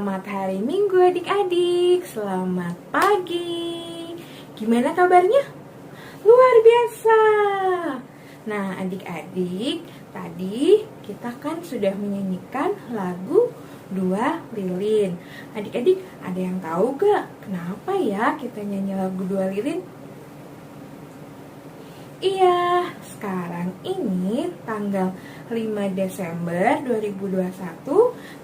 Selamat hari Minggu adik-adik, selamat pagi. Gimana kabarnya? Luar biasa. Nah adik-adik, tadi kita kan sudah menyanyikan lagu Dua Lilin. Adik-adik, ada yang tahu gak kenapa ya kita nyanyi lagu Dua Lilin? Iya, sekarang ini tanggal 5 Desember 2021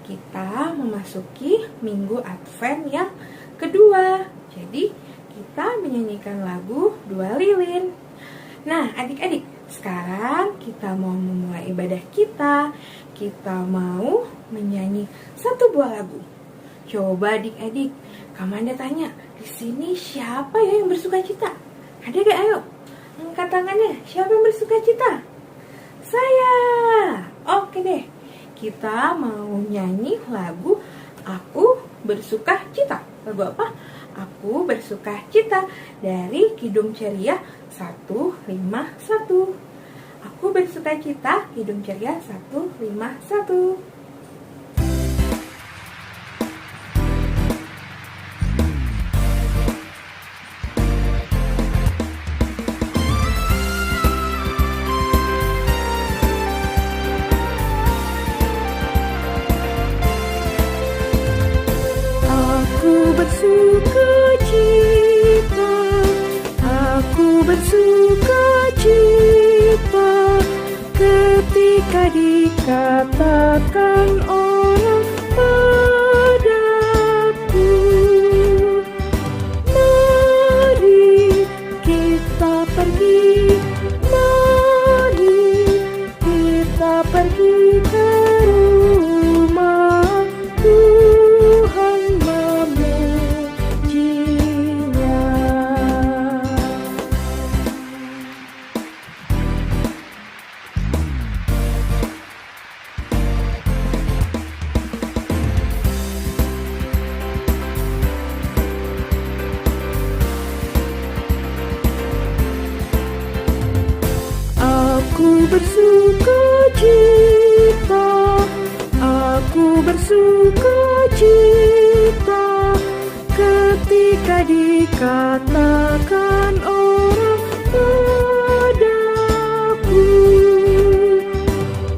kita memasuki Minggu Advent yang kedua. Jadi kita menyanyikan lagu Dua Lilin. Nah adik-adik, sekarang kita mau memulai ibadah kita. Kita mau menyanyi satu buah lagu. Coba adik-adik, Kamanda tanya, di sini siapa ya yang bersuka cita? Ada gak? Ayo angkat tangannya, siapa yang bersuka cita? Saya. Oke deh, kita mau nyanyi lagu Aku Bersuka Cita. Lagu apa? Aku Bersuka Cita dari Kidung Ceria 151. Aku bersuka cita, Kidung Ceria 151. Bersuka cita ketika dikatakan orang padaku, mari kita pergi, mari kita pergi ke rumah Tuhan memujinya. Aku bersuka cita, aku bersuka cita ketika dikatakan orang padaku,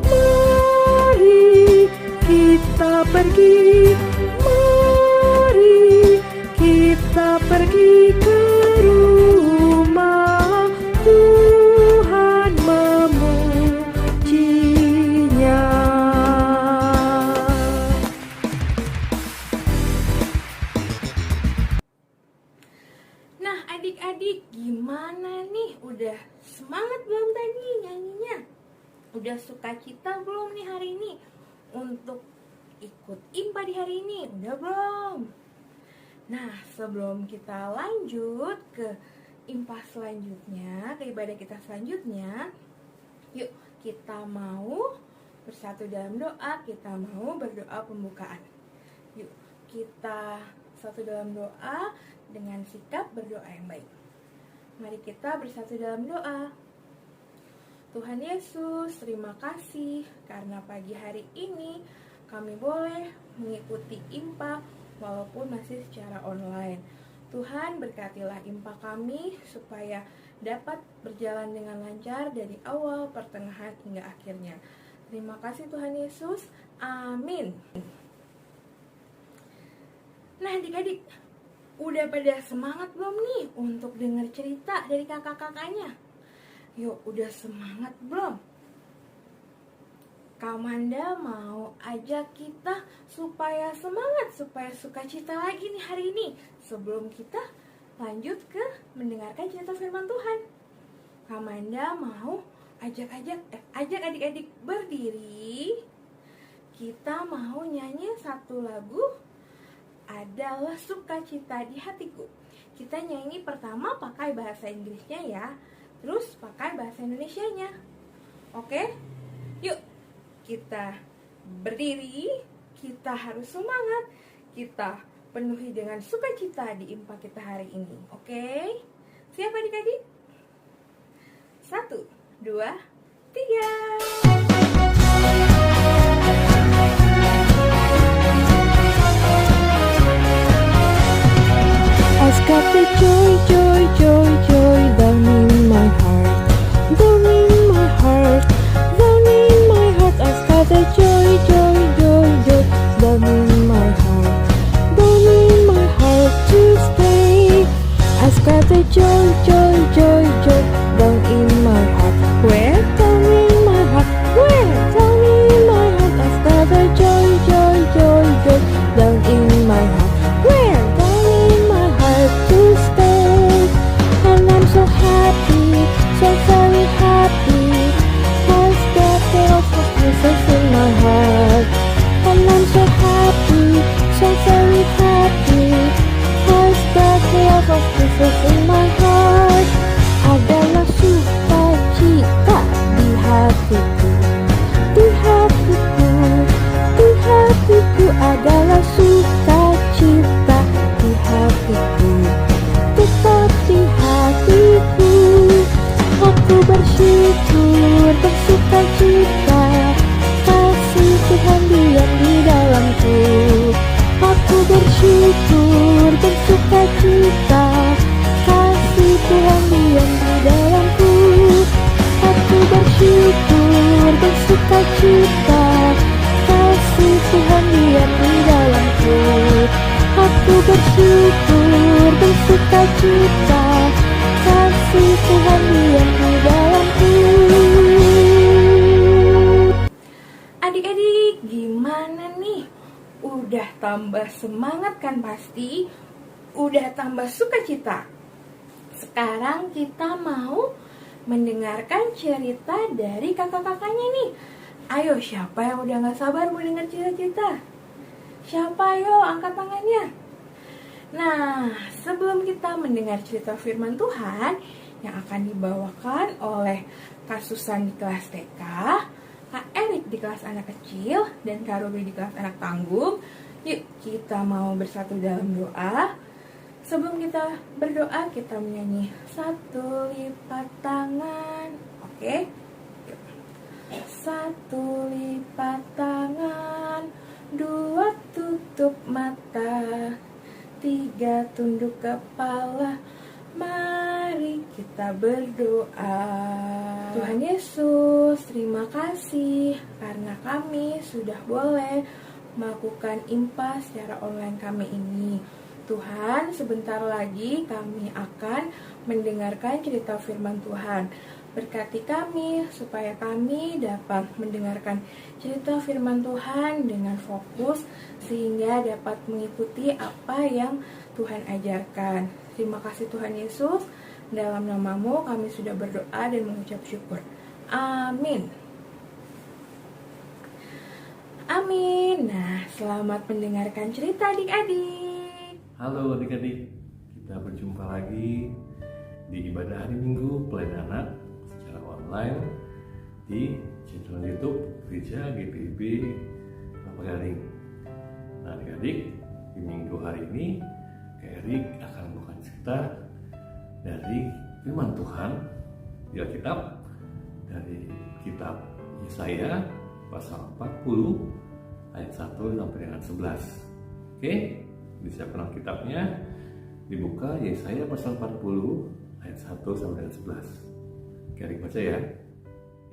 mari kita pergi, mari kita pergi ke rumah Tuhan memujinya. Nah adik-adik, gimana nih? Udah semangat belum tadi nyanyinya? Udah suka cita belum nih hari ini? Untuk ikut IMPA di hari ini? Udah belum? Nah sebelum kita lanjut ke IMPA selanjutnya, ke ibadah kita selanjutnya, yuk kita mau bersatu dalam doa, kita mau berdoa pembukaan. Yuk kita satu dalam doa dengan sikap berdoa yang baik. Mari kita bersatu dalam doa. Tuhan Yesus, terima kasih karena pagi hari ini kami boleh mengikuti IMPA walaupun masih secara online. Tuhan berkatilah IMPA kami supaya dapat berjalan dengan lancar dari awal, pertengahan, hingga akhirnya. Terima kasih Tuhan Yesus. Amin. Nah adik-adik, udah pada semangat belum nih untuk dengar cerita dari kakak-kakaknya? Yuk, udah semangat belum? Kamanda mau ajak kita supaya semangat, supaya sukacita lagi nih hari ini. Sebelum kita lanjut ke mendengarkan cerita firman Tuhan, Kamanda mau ajak adik-adik berdiri. Kita mau nyanyi satu lagu, Adalah Sukacita di Hatiku. Kita nyanyi pertama pakai bahasa Inggrisnya ya, terus pakai bahasa Indonesianya. Oke? Yuk kita berdiri, kita harus semangat, kita penuhi dengan sukacita di IMPA kita hari ini. Oke? Siap adik-adik? 1, 2, 3. sukacita, kasih Tuhan diam di dalamku. Aku bersyukur bersukacita, kasih Tuhan diam di dalamku. Adik-adik, gimana nih? Udah tambah semangat kan pasti? Udah tambah sukacita? Sekarang kita mau mendengarkan cerita dari kakak-kakaknya nih. Ayo, siapa yang udah gak sabar mau dengar cerita-cerita? Siapa? Ayo, angkat tangannya. Nah, sebelum kita mendengar cerita firman Tuhan yang akan dibawakan oleh Kak Susan di kelas TK, Kak Erik di kelas anak kecil, dan Kak Ruby di kelas anak tanggung, yuk kita mau bersatu dalam doa. Sebelum kita berdoa, kita menyanyi satu lipat tangan. Oke? Satu lipat tangan, dua tutup mata, tiga tunduk kepala, mari kita berdoa. Tuhan Yesus, terima kasih karena kami sudah boleh melakukan IMPA secara online kami ini. Tuhan, sebentar lagi kami akan mendengarkan cerita firman Tuhan. Berkati kami supaya kami dapat mendengarkan cerita firman Tuhan dengan fokus sehingga dapat mengikuti apa yang Tuhan ajarkan. Terima kasih Tuhan Yesus. Dalam namamu kami sudah berdoa dan mengucap syukur. Amin. Amin. Nah, selamat mendengarkan cerita adik-adik. Halo adik-adik, kita berjumpa lagi di ibadah hari Minggu Pelayanan Anak secara online di channel YouTube Gereja GPIB Kelapa Gading. Nah adik-adik, di minggu hari ini Kak Erik akan membawakan cerita dari firman Tuhan di Alkitab dari kitab Yesaya pasal 40 ayat 1 sampai dengan 11. Oke, disiapkan kitabnya, dibuka Yesaya pasal 40 ayat 1 sampai dengan 11. Oke, Erik baca ya.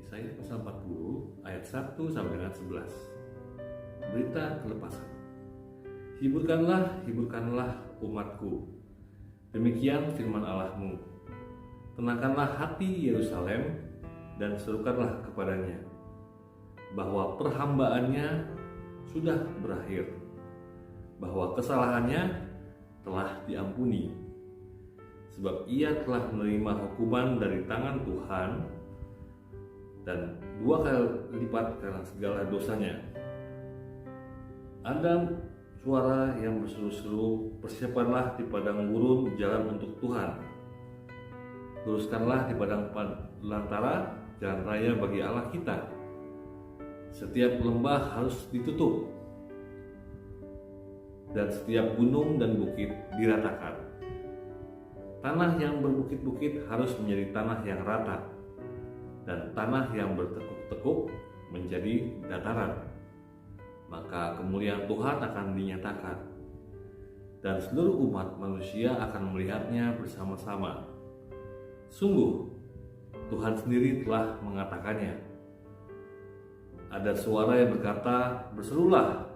Yesaya pasal 40 ayat 1 sampai dengan 11. Berita kelepasan. Hiburkanlah umatku. Demikian firman Allahmu. Tenangkanlah hati Yerusalem dan serukanlah kepadanya bahwa perhambaannya sudah berakhir, bahwa kesalahannya telah diampuni, sebab ia telah menerima hukuman dari tangan Tuhan dan 2 kali lipat karena segala dosanya. Ada suara yang berseru-seru, persiapanlah di padang gurun jalan untuk Tuhan. Luruskanlah di padang belantara jalan raya bagi Allah kita. Setiap lembah harus ditutup dan setiap gunung dan bukit diratakan. Tanah yang berbukit-bukit harus menjadi tanah yang rata, dan tanah yang bertekuk-tekuk menjadi dataran. Maka kemuliaan Tuhan akan dinyatakan, dan seluruh umat manusia akan melihatnya bersama-sama. Sungguh, Tuhan sendiri telah mengatakannya. Ada suara yang berkata, berserulah.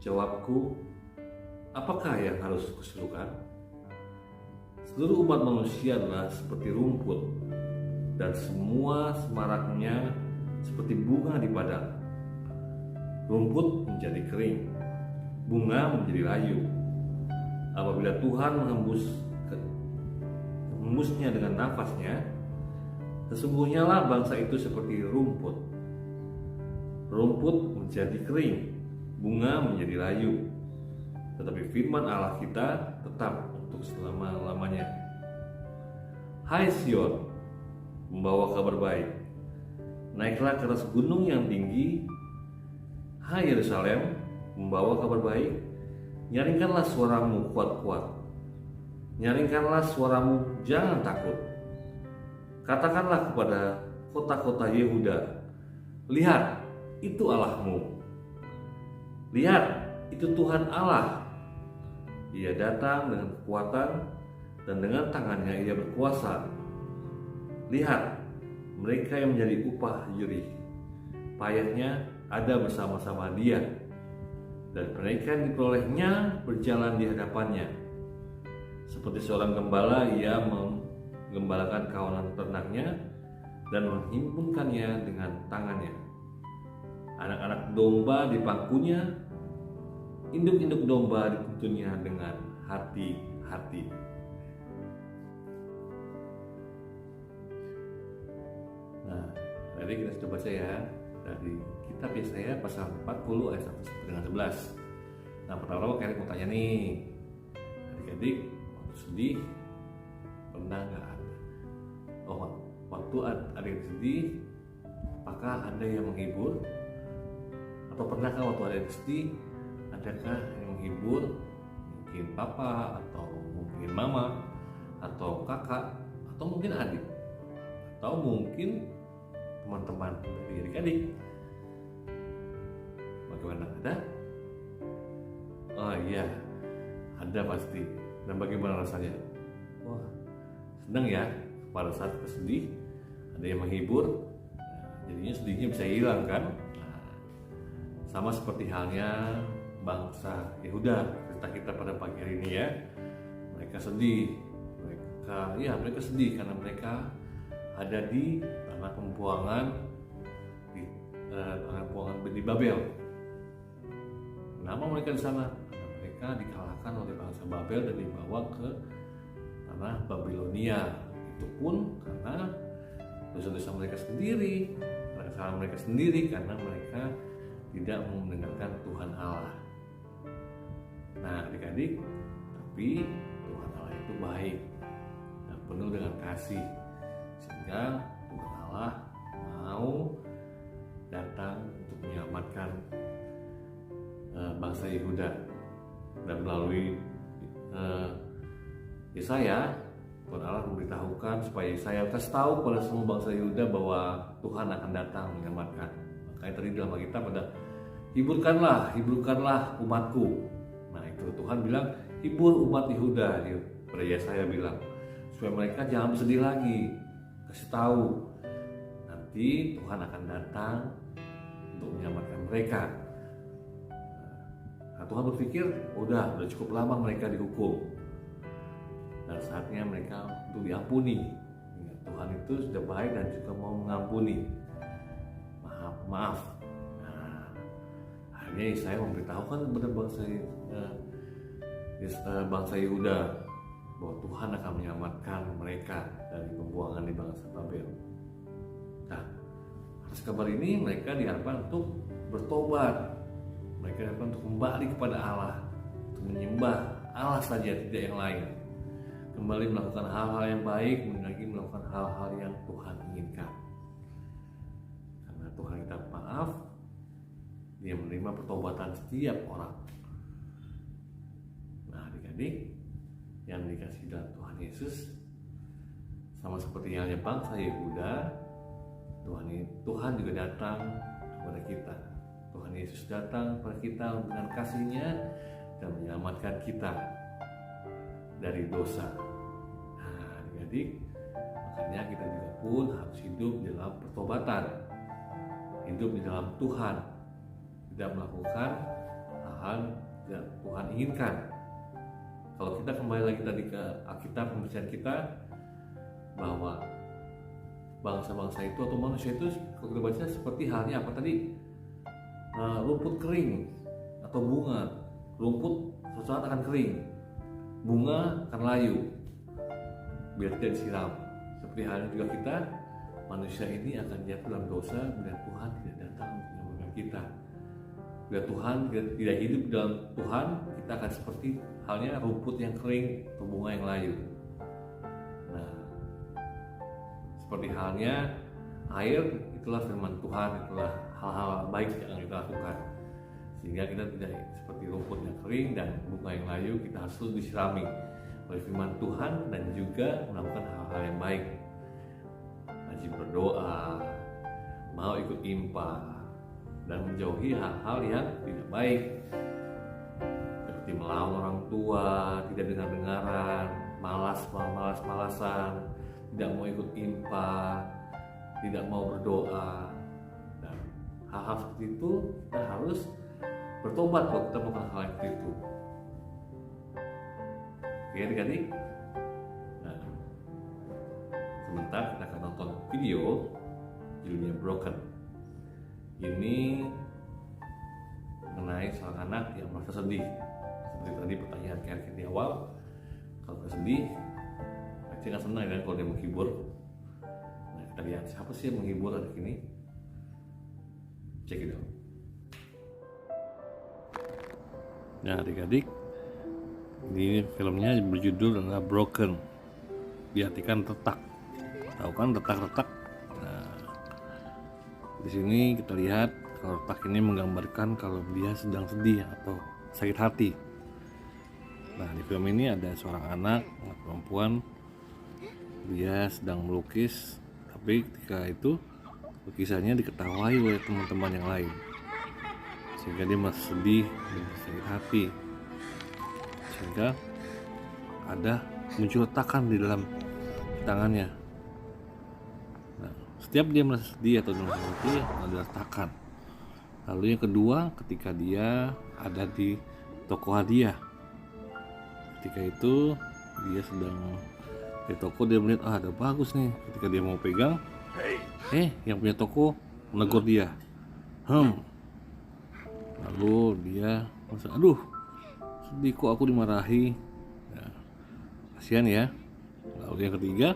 Jawabku, apakah yang harus kuserukan? Seluruh umat manusia adalah seperti rumput, dan semua semaraknya seperti bunga di padang. Rumput menjadi kering, bunga menjadi layu. Apabila Tuhan menghembusnya dengan nafasnya, sesungguhnya lah bangsa itu seperti rumput. Rumput menjadi kering, bunga menjadi layu. Tetapi firman Allah kita tetap untuk selama-lamanya. Hai Sion, membawa kabar baik. Naiklah ke atas gunung yang tinggi. Hai Yerusalem, membawa kabar baik. Nyaringkanlah suaramu kuat-kuat. Nyaringkanlah suaramu, jangan takut. Katakanlah kepada kota-kota Yehuda, lihat, itu Allahmu. Lihat, itu Tuhan Allah. Ia datang dengan kekuatan dan dengan tangannya ia berkuasa. Lihat, mereka yang menjadi upah juri. payahnya ada bersama-sama dia, dan mereka yang diperolehnya berjalan di hadapannya. Seperti seorang gembala, ia menggembalakan kawanan ternaknya dan menghimpunkannya dengan tangannya. Anak-anak domba di pangkunya, induk-induk domba dituntunnya dengan hati-hati. Nah, tadi kita sudah baca ya dari kitab Yesaya pasal 40 ayat 1 sampai dengan 11. Nah, pertama kalian mau tanya nih, adik-adik waktu sedih pernah nggak ada? Waktu adik sedih, apakah ada yang menghibur? Atau pernahkah waktu adik sedih, adakah yang menghibur? Mungkin papa, atau mungkin mama, atau kakak, atau mungkin adik, atau mungkin teman-teman dari adik-adik. Bagaimana, ada? Oh iya, ada pasti. Dan bagaimana rasanya? Wah, senang ya. Pada saat kita sedih, ada yang menghibur, jadinya sedihnya bisa hilang kan? Nah, sama seperti halnya bangsa Yehuda, cerita kita pada pagi hari ini ya. Mereka sedih, mereka sedih karena mereka ada di tanah pembuangan di Babel. Kenapa mereka di sana? Karena mereka dikalahkan oleh bangsa Babel dan dibawa ke tanah Babilonia. Itu pun karena dosa-dosa mereka sendiri, kesalahan mereka sendiri, karena mereka tidak mau mendengarkan Tuhan Allah. Nah, adik-adik, tapi Tuhan Allah itu baik dan penuh dengan kasih, sehingga Tuhan Allah mau datang untuk menyelamatkan bangsa Yehuda. Dan melalui Yesaya, Tuhan Allah memberitahukan supaya Yesaya kasih tahu pada semua bangsa Yehuda bahwa Tuhan akan datang menyelamatkan. Makanya tadi dalam Alkitab ada hiburkanlah umatku. Nah itu Tuhan bilang hibur umat Yehuda, pada Yesaya bilang supaya mereka jangan bersedih lagi. Kasih tahu nanti Tuhan akan datang untuk menyelamatkan mereka. Nah, Tuhan berpikir udah cukup lama mereka dihukum, dan saatnya mereka untuk diampuni. Tuhan itu sudah baik dan juga mau mengampuni. Maaf. Nah, akhirnya saya memberitahukan kepada bangsa Yehuda bahwa Tuhan akan menyelamatkan mereka dari pembuangan di bangsa Babel. Nah, atas kabar ini mereka diharapkan untuk bertobat. Mereka diharapkan untuk kembali kepada Allah, untuk menyembah Allah saja, tidak yang lain. Kembali melakukan hal-hal yang baik, lagi melakukan hal-hal yang Tuhan inginkan. Karena Tuhan kita maaf, Dia menerima pertobatan setiap orang. Nah, adik-adik yang dikasihi dalam Tuhan Yesus, sama seperti halnya bangsa Yehuda, Tuhan juga datang kepada kita. Tuhan Yesus datang kepada kita dengan kasih-Nya dan menyelamatkan kita dari dosa. Nah, adik-adik, makanya kita juga pun harus hidup dalam pertobatan, hidup di dalam Tuhan, tidak melakukan hal-hal yang Tuhan inginkan. Kalau kita kembali lagi tadi ke Alkitab, pembahasan kita bahwa bangsa-bangsa itu atau manusia itu, kalau kita baca seperti halnya apa tadi? Rumput kering atau bunga. Rumput suatu saat akan kering, bunga akan layu biar tidak disiram. Seperti halnya juga kita, manusia ini akan jatuh dalam dosa bila Tuhan tidak datang untuk menyelamatkan kita. Bila Tuhan tidak hidup dalam Tuhan, kita akan seperti halnya rumput yang kering atau bunga yang layu. Nah, seperti halnya air, itulah firman Tuhan, itulah hal-hal baik yang kita lakukan, sehingga kita tidak seperti rumput yang kering dan bunga yang layu. Kita harus disirami oleh firman Tuhan dan juga melakukan hal-hal yang baik, rajin berdoa, mau ikut impa, dan menjauhi hal-hal yang tidak baik seperti melawan orang tua, tidak dengar-dengaran, malas-malasan, tidak mau ikut impa, tidak mau berdoa, dan hal-hal seperti itu kita harus bertobat kalau kita melakukan hal yang seperti itu. Oke adik-adik. Nah, sebentar kita akan nonton video judulnya Broken. Ini mengenai seorang anak yang merasa sedih. Seperti tadi pertanyaan Kayak di awal, kalau dia sedih, pasti nggak senang kan kalau dia menghibur. Nah, kita lihat siapa sih yang menghibur anak ini. Check it out. Nah adik-adik, ini filmnya berjudul adalah Broken. Diartikan retak. Tahu kan retak-retak? Nah, di sini kita lihat kalau retak ini menggambarkan kalau dia sedang sedih atau sakit hati. Nah, di film ini ada seorang anak perempuan, dia sedang melukis, tapi ketika itu lukisannya diketahui oleh teman-teman yang lain, sehingga dia masih sedih dan sakit hati, sehingga ada muncul retakan di dalam tangannya. Nah, setiap dia merasa sedih atau merasa sedih ada retakan. Lalu yang kedua, ketika dia ada di toko hadiah, ketika itu dia sedang di toko, dia melihat ada bagus nih. Ketika dia mau pegang, yang punya toko menegur dia. Lalu dia merasa, aduh sedih kok aku dimarahi. Nah, kasihan ya. Lalu yang ketiga,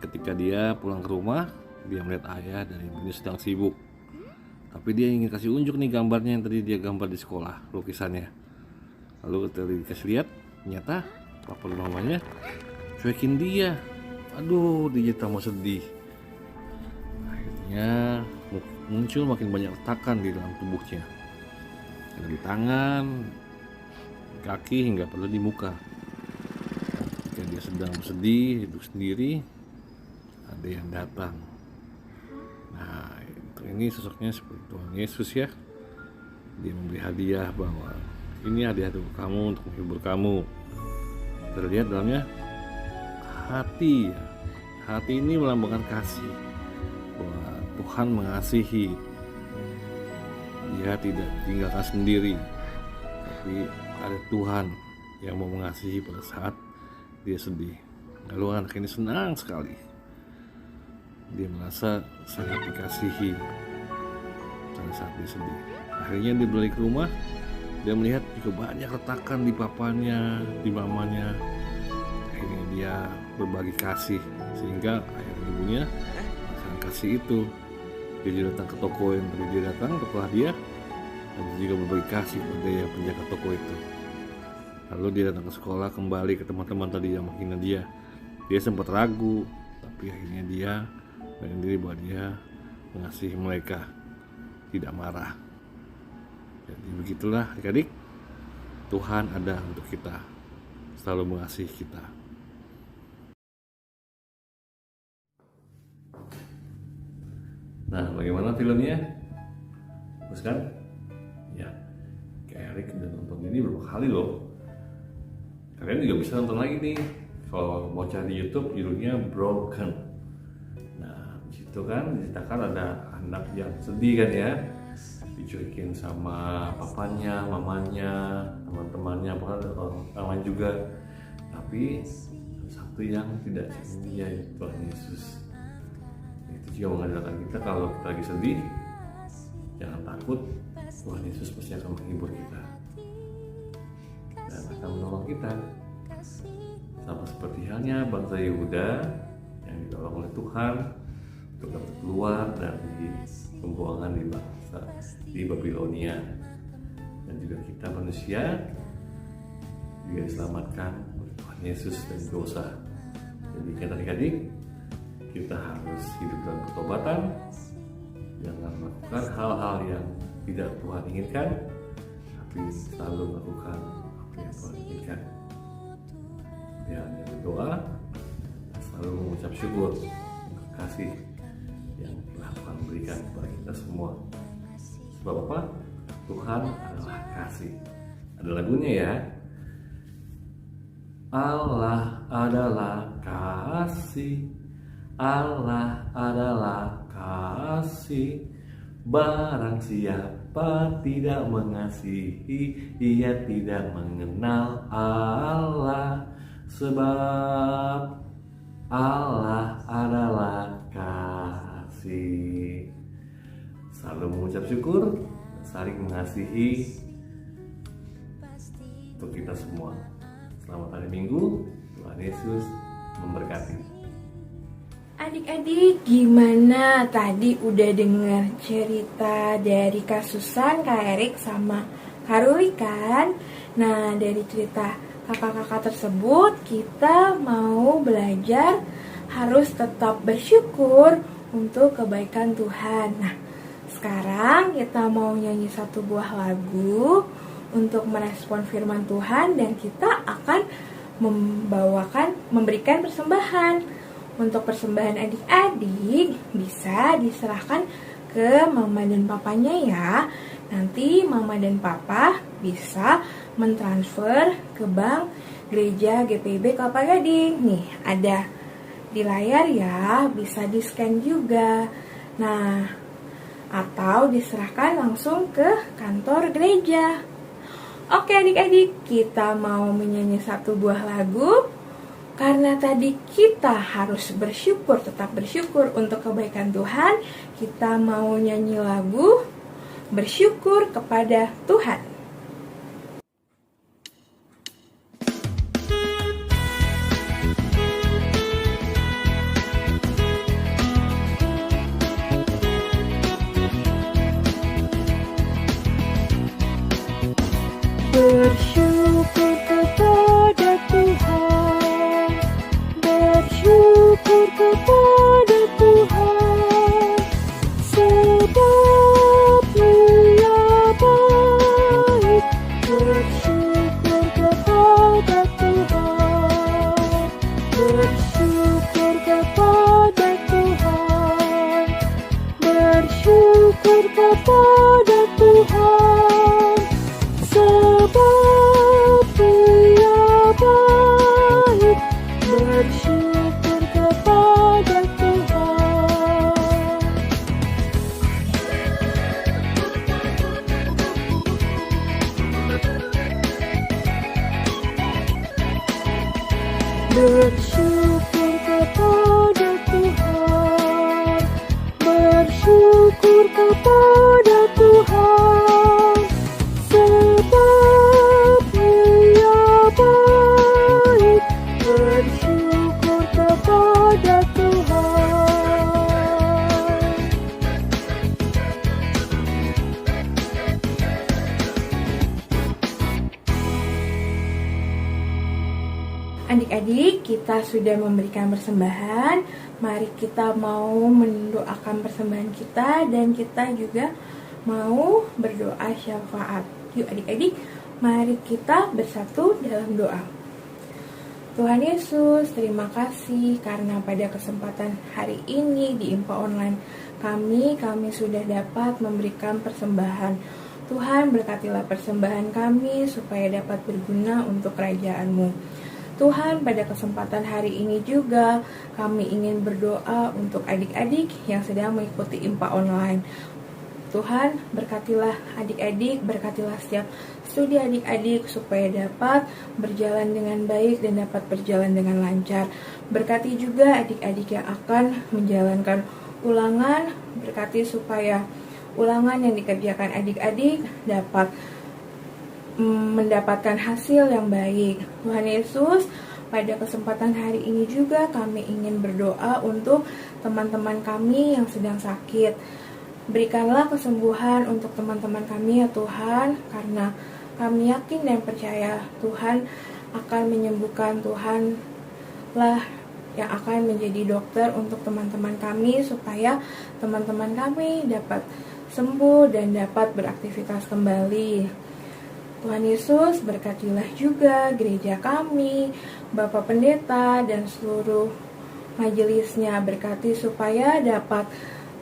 ketika dia pulang ke rumah, dia melihat ayah dan ibunya sedang sibuk. Tapi dia ingin kasih unjuk nih gambarnya yang tadi dia gambar di sekolah, lukisannya. Lalu ketika dikasih lihat, ternyata papa dan mamanya cuekin dia. Aduh, dia tambah sedih. Akhirnya muncul makin banyak retakan di dalam tubuhnya. Ada di tangan, kaki, hingga pada di muka. Ketika dia sedang bersedih, duduk sendiri, ada yang datang. Nah, ini sosoknya seperti Tuhan Yesus ya. Dia memberi hadiah bahwa ini hadiah untuk kamu, untuk menghibur kamu. Terlihat dalamnya hati. Hati ini melambangkan kasih, bahwa Tuhan mengasihi. Dia tidak tinggalkan sendiri, tapi ada Tuhan yang mau mengasihi pada saat dia sedih. Lalu anak ini senang sekali. Dia merasa sangat dikasihi pada saat dia sedih. Akhirnya dia balik ke rumah, dia melihat juga banyak retakan di papanya, di mamanya. Akhirnya dia berbagi kasih, sehingga ayah dan ibunya akan kasih itu. Dia datang ke toko yang tadi dia datang, toko hadiah, dan dia juga berbagi kasih kepada yang penjaga toko itu. Lalu dia datang ke sekolah, kembali ke teman-teman tadi yang menghina dia. Dia sempat ragu, tapi akhirnya dia berani diri bahwa dia mengasihi mereka, tidak marah. Jadi begitulah adik-adik, Tuhan ada untuk kita, selalu mengasihi kita. Nah, bagaimana filmnya? Bagus kan? Ya, kayak Erik udah nonton ini beberapa kali loh. Kalian juga bisa nonton lagi nih. Kalau mau cari di YouTube, judulnya Broken. Nah, disitu kan diceritakan ada anak yang sedih kan ya, dicuekin sama papanya, mamanya, teman-temannya, orang lain juga. Tapi ada satu yang tidak setia, yaitu Tuhan Yesus. Itu juga mengajarkan kita kalau kita lagi sedih, jangan takut, Tuhan Yesus pasti akan menghibur kita dan akan menolong kita. Sama seperti halnya bangsa Yehuda yang ditolong oleh Tuhan untuk dapat keluar dari pembuangan di bangsa di Babilonia, dan juga kita manusia juga diselamatkan oleh Tuhan Yesus dari dosa. Jadi adik-adik, kita harus hidup dalam pertobatan, jangan melakukan hal-hal yang tidak Tuhan inginkan, tapi selalu melakukan apa yang Tuhan inginkan. Dia hanya berdoa, selalu mengucap syukur untuk kasih yang telah Tuhan berikan kepada kita semua. Sebab apa? Tuhan adalah kasih. Ada lagunya ya. Allah adalah kasih, Allah adalah kasih, Barang siapa tidak mengasihi, ia tidak mengenal Allah, sebab Allah adalah kasih. Selalu mengucap syukur, saling mengasihi untuk kita semua. Selamat hari Minggu, Tuhan Yesus memberkati. Adik-adik, gimana? Tadi udah dengar cerita dari Kak Susan, Kak Erik, sama Kak Ruli kan? Nah, dari cerita kakak-kakak tersebut, kita mau belajar harus tetap bersyukur untuk kebaikan Tuhan. Nah, sekarang kita mau nyanyi satu buah lagu untuk merespon firman Tuhan, dan kita akan memberikan persembahan. Untuk persembahan adik-adik bisa diserahkan ke mama dan papanya ya. Nanti mama dan papa bisa mentransfer ke bank Gereja GPIB Kelapa Gading. Nih, ada di layar ya, bisa di-scan juga. Nah, atau diserahkan langsung ke kantor gereja. Oke adik-adik, kita mau menyanyi satu buah lagu. Karena tadi kita harus bersyukur, tetap bersyukur untuk kebaikan Tuhan, kita mau nyanyi lagu Bersyukur kepada Tuhan. Bersyukur kepada Tuhan, bersyukur kepada Tuhan, sebab Dia baik. Bersyukur kepada Tuhan, bersyukur kepada Tuhan, bersyukur kepada Tuhan, sebab Dia baik. Bersyukur kepada Tuhan. Bersyukur kepada Tuhan, bersyukur kepada Tuhan, sebab Dia baik. Bersyukur kepada Tuhan. Adik-adik, kita sudah memberikan persembahan. Mari kita mau mendoakan persembahan kita, dan kita juga mau berdoa syafaat. Yuk adik-adik, mari kita bersatu dalam doa. Tuhan Yesus, terima kasih karena pada kesempatan hari ini di Impa Online kami sudah dapat memberikan persembahan. Tuhan, berkatilah persembahan kami supaya dapat berguna untuk kerajaan-Mu. Tuhan, pada kesempatan hari ini juga kami ingin berdoa untuk adik-adik yang sedang mengikuti Impa Online. Tuhan, berkatilah adik-adik, berkatilah setiap studi adik-adik supaya dapat berjalan dengan baik dan dapat berjalan dengan lancar. Berkati juga adik-adik yang akan menjalankan ulangan, berkati supaya ulangan yang dikerjakan adik-adik dapat mendapatkan hasil yang baik. Tuhan Yesus, pada kesempatan hari ini juga kami ingin berdoa untuk teman-teman kami yang sedang sakit. Berikanlah kesembuhan untuk teman-teman kami ya Tuhan, karena kami yakin dan percaya Tuhan akan menyembuhkan. Tuhan lah yang akan menjadi dokter untuk teman-teman kami, supaya teman-teman kami dapat sembuh dan dapat beraktivitas kembali. Tuhan Yesus, berkatilah juga gereja kami, Bapak Pendeta, dan seluruh majelisnya. Berkati supaya dapat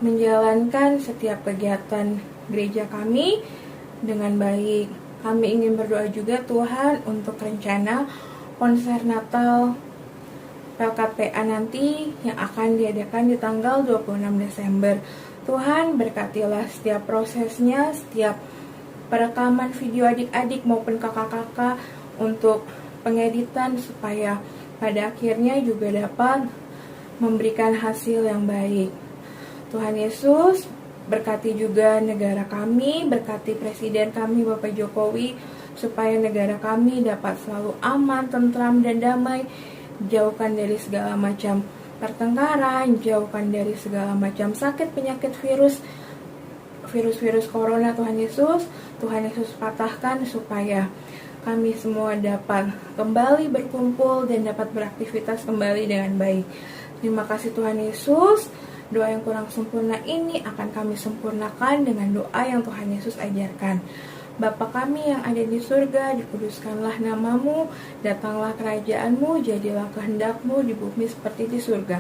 menjalankan setiap kegiatan gereja kami dengan baik. Kami ingin berdoa juga Tuhan untuk rencana konser Natal PLKPA nanti yang akan diadakan di tanggal 26 Desember. Tuhan berkatilah setiap prosesnya, setiap perekaman video adik-adik maupun kakak-kakak untuk pengeditan, supaya pada akhirnya juga dapat memberikan hasil yang baik. Tuhan Yesus berkati juga negara kami, berkati Presiden kami Bapak Jokowi, supaya negara kami dapat selalu aman, tentram, dan damai. Jauhkan dari segala macam pertengkaran, jauhkan dari segala macam sakit, penyakit, virus corona. Tuhan Yesus patahkan supaya kami semua dapat kembali berkumpul dan dapat beraktivitas kembali dengan baik. Terima kasih Tuhan Yesus. Doa yang kurang sempurna ini akan kami sempurnakan dengan doa yang Tuhan Yesus ajarkan. Bapa kami yang ada di surga, dikuduskanlah namamu, datanglah kerajaanmu, jadilah kehendakmu di bumi seperti di surga.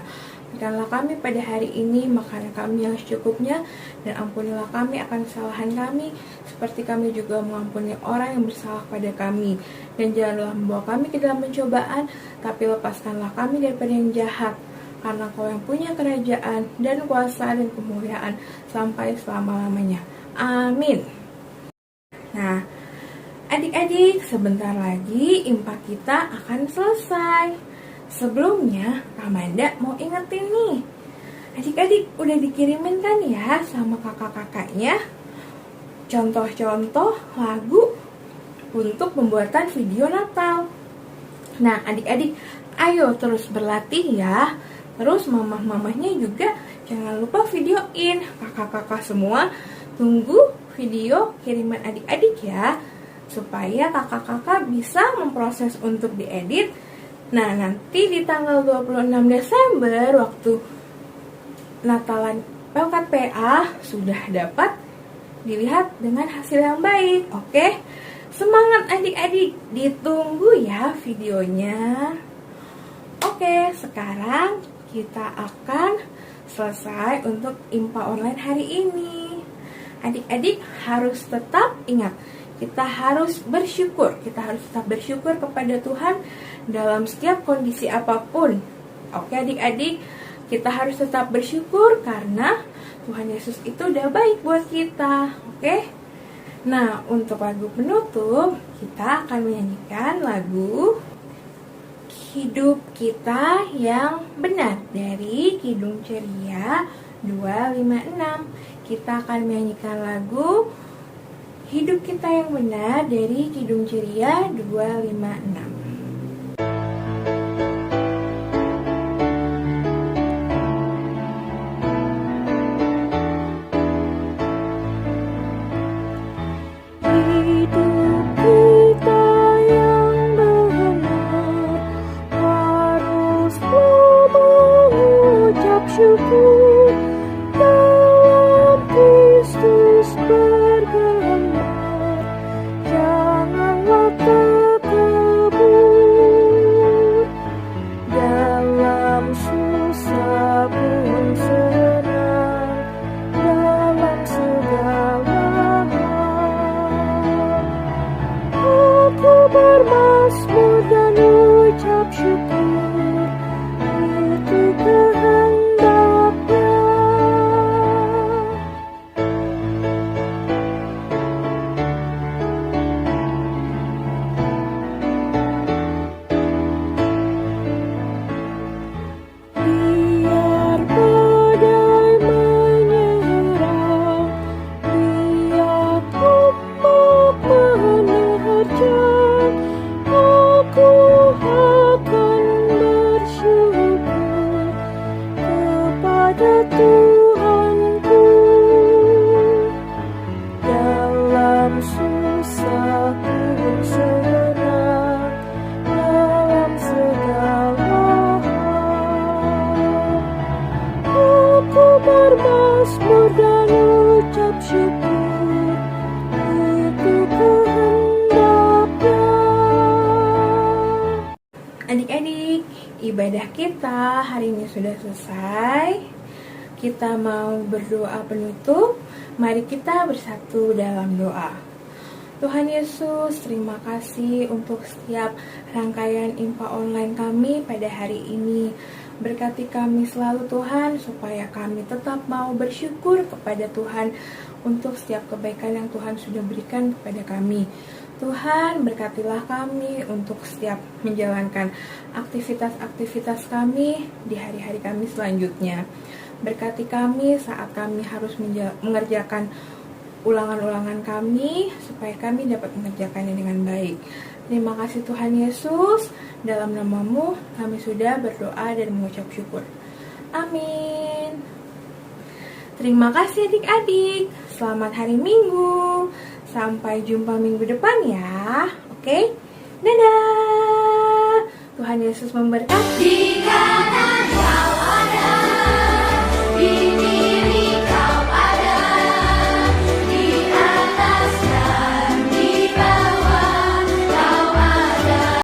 Berikanlah kami pada hari ini makanan kami yang secukupnya, dan ampunilah kami akan kesalahan kami, seperti kami juga mengampuni orang yang bersalah pada kami. Dan janganlah membawa kami ke dalam pencobaan, tapi lepaskanlah kami daripada yang jahat. Karena Kau yang punya kerajaan dan kuasa dan kemuliaan sampai selama-lamanya. Amin. Nah, adik-adik, sebentar lagi IMPA kita akan selesai. Sebelumnya, Kamanda mau ingetin nih, adik-adik udah dikirimin kan ya sama kakak-kakaknya contoh-contoh lagu untuk pembuatan video Natal. Nah, adik-adik, ayo terus berlatih ya. Terus mamah-mamahnya juga jangan lupa videoin. Kakak-kakak semua tunggu video kiriman adik-adik ya, supaya kakak-kakak bisa memproses untuk diedit. Nah, nanti di tanggal 26 Desember waktu Natalan Pelkat PA sudah dapat dilihat dengan hasil yang baik. Oke, semangat adik-adik, ditunggu ya videonya. Oke, sekarang kita akan selesai untuk IMPA online hari ini. Adik-adik harus tetap ingat, kita harus bersyukur. Kita harus tetap bersyukur kepada Tuhan dalam setiap kondisi apapun. Oke adik-adik, kita harus tetap bersyukur karena Tuhan Yesus itu udah baik buat kita. Oke. Nah, untuk lagu penutup, kita akan menyanyikan lagu Hidup Kita Yang Benar dari Kidung Ceria 256. Kita akan menyanyikan lagu Hidup Kita Yang Benar dari Kidung Ceria 256. Syukur dalam Kristus bergelar, janganlah takabur, dalam susah pun senang, dalam segala hal. Aku bermazmur dan ucap syukur, itu kehendaknya. Tuhanku, dalam susah pun senang, dalam segala hal. Aku bermazmur dan ucap syukur, itu kehendaknya. Adik-adik, ibadah kita hari ini sudah selesai. Kita mau berdoa penutup. Mari kita bersatu dalam doa. Tuhan Yesus, terima kasih untuk setiap rangkaian IMPA online kami pada hari ini. Berkati kami selalu Tuhan, supaya kami tetap mau bersyukur kepada Tuhan untuk setiap kebaikan yang Tuhan sudah berikan kepada kami. Tuhan, berkatilah kami untuk setiap menjalankan aktivitas-aktivitas kami di hari-hari kami selanjutnya. Berkati kami saat kami harus mengerjakan ulangan-ulangan kami, supaya kami dapat mengerjakannya dengan baik. Terima kasih Tuhan Yesus, dalam nama-Mu kami sudah berdoa dan mengucap syukur. Amin. Terima kasih adik-adik. Selamat hari Minggu. Sampai jumpa minggu depan ya. Oke? Dadah. Tuhan Yesus memberkati.